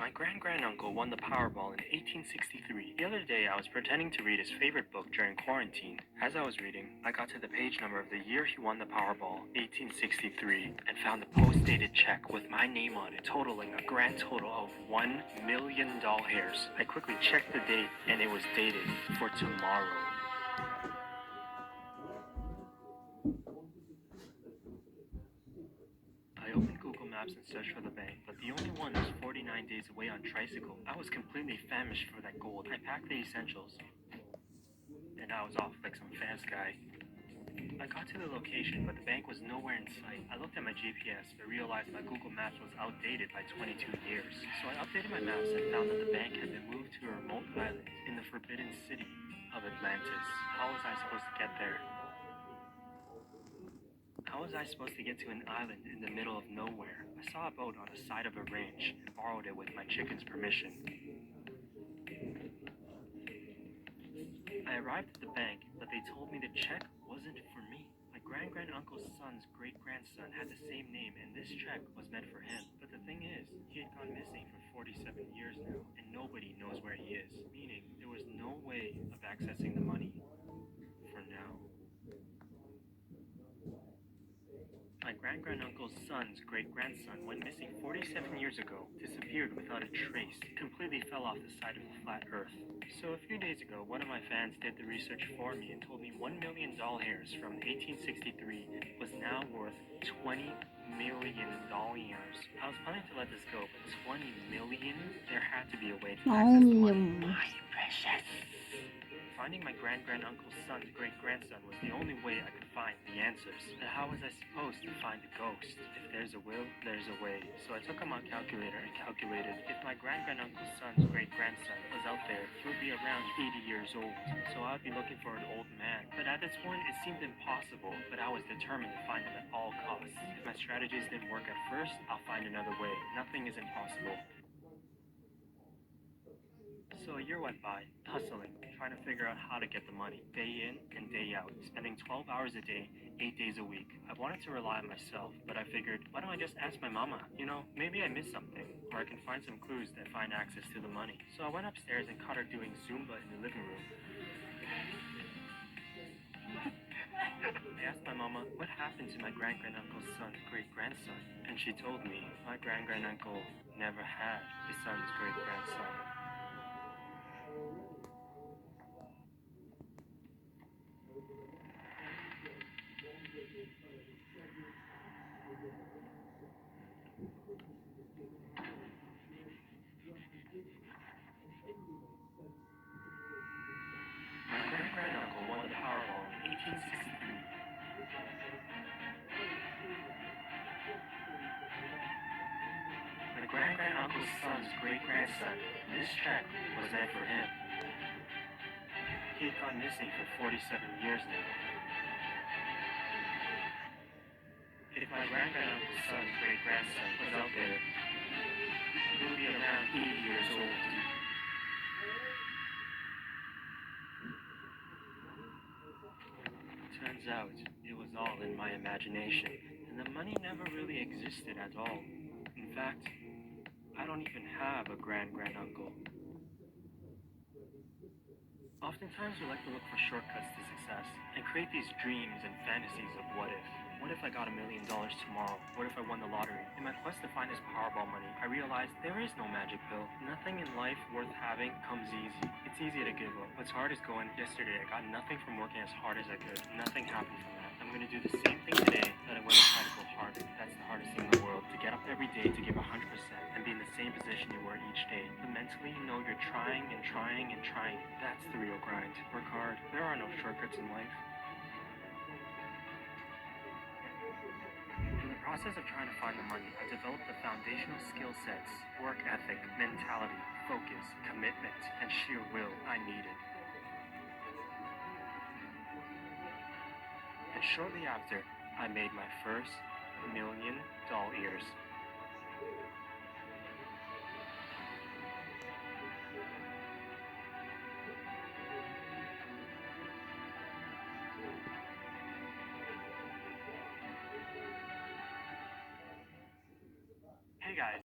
My grand-granduncle won the Powerball in 1863. The other day, I was pretending to read his favorite book during quarantine. As I was reading, I got to the page number of the year he won the Powerball, 1863, and found a post-dated check with my name on it, totaling a grand total of $1 million. I quickly checked the date, and it was dated for tomorrow. I opened Google Maps and searched for the bank, but the only one was 49 days away on tricycle. I was completely famished for that gold. I packed the essentials, and I was off like some fast guy. I got to the location, but the bank was nowhere in sight. I looked at my GPS, but realized my Google Maps was outdated by 22 years. So I updated my maps and found that the bank had been moved to a remote island in the forbidden city of Atlantis. How was I supposed to get there? How was I supposed to get to an island in the middle of nowhere? I saw a boat on the side of a range and borrowed it with my chicken's permission. I arrived at the bank, but they told me the check wasn't for me. My grand-uncle's son's great-grandson had the same name, and this check was meant for him. But the thing is, he had gone missing for 47 years now, and nobody knows where he is, meaning there was no way of accessing the money for now. My grand-uncle's son's great-grandson went missing 47 years ago, disappeared without a trace, completely fell off the side of the flat earth. So a few days ago, one of my fans did the research for me and told me $1 million from 1863 was now worth $20 million. I was planning to let this go, but $20 million? There had to be a way to access the money. My precious. Finding my grand-uncle's son's great-grandson was the only way I could find the answers. But how was I supposed to find the ghost? If there's a will, there's a way. So I took out my calculator and calculated if my grand-uncle's son's great-grandson was out there, he would be around 80 years old. So I would be looking for an old man. But at this point, it seemed impossible, but I was determined to find him at all costs. If my strategies didn't work at first, I'll find another way. Nothing is impossible. So a year went by, hustling, trying to figure out how to get the money, day in and day out, spending 12 hours a day, 8 days a week. I wanted to rely on myself, but I figured, why don't I just ask my mama? You know, maybe I missed something, or I can find some clues that find access to the money. So I went upstairs and caught her doing Zumba in the living room. I asked my mama, what happened to my grand-uncle's son's great-grandson? And she told me, my grand-uncle never had a son's great-grandson. My great-granduncle won the Powerball in 1863. My grand-uncle's son's great-grandson, this check was meant for him. He had gone missing for 47 years now. If my grand-uncle's son's great-grandson was out there, he would be around 80 years old. Turns out, it was all in my imagination, and the money never really existed at all. In fact, I don't even have a grand-granduncle. Oftentimes we like to look for shortcuts to success and create these dreams and fantasies of what if. What if I got $1 million tomorrow? What if I won the lottery? In my quest to find this Powerball money, I realized there is no magic pill. Nothing in life worth having comes easy. It's easy to give up. What's hard is going. Yesterday, I got nothing from working as hard as I could. Nothing happened from that. I'm going to do the same thing today that I went and try to go harder. That's the hardest thing in the world. To get up every day, to give 100%, and be in the same position you were each day. But mentally, you know you're trying and trying and trying. That's the real grind. Work hard. There are no shortcuts in life. In the process of trying to find the money, I developed the foundational skill sets, work ethic, mentality, focus, commitment, and sheer will I needed. And shortly after, I made my first $1 million ears. Hey guys.